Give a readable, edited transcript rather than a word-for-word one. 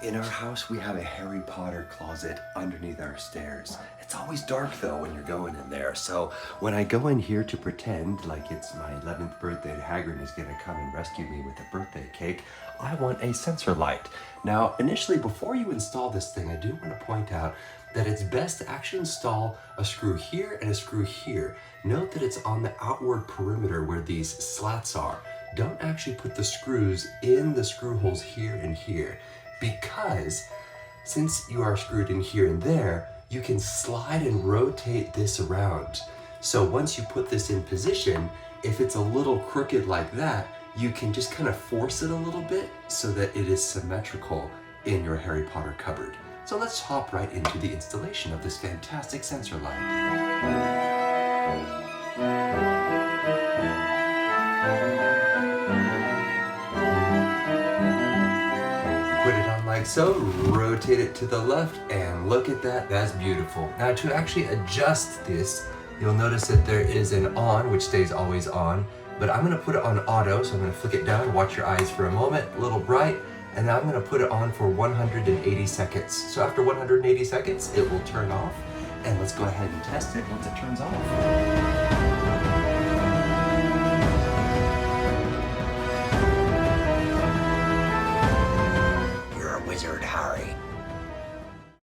In our house, we have a Harry Potter closet underneath our stairs. It's always dark though when you're going in there. So when I go in here to pretend like it's my 11th birthday and Hagrid is gonna come and rescue me with a birthday cake, I want a sensor light. Now, initially, before you install this thing, I do want to point out that it's best to actually install a screw here and a screw here. Note that it's on the outward perimeter where these slats are. Don't actually put the screws in the screw holes here and here, because since you are screwed in here and there, you can slide and rotate this around. So once you put this in position, if it's a little crooked like that, you can just kind of force it a little bit so that it is symmetrical in your Harry Potter cupboard. So let's hop right into the installation of this fantastic sensor light. Put it on like so, rotate it to the left, and look at that, that's beautiful. Now to actually adjust this, you'll notice that there is an on, which stays always on, but I'm gonna put it on auto, so I'm gonna flick it down, watch your eyes for a moment, a little bright, and now I'm gonna put it on for 180 seconds. So after 180 seconds, it will turn off, and let's go ahead and test it once it turns off.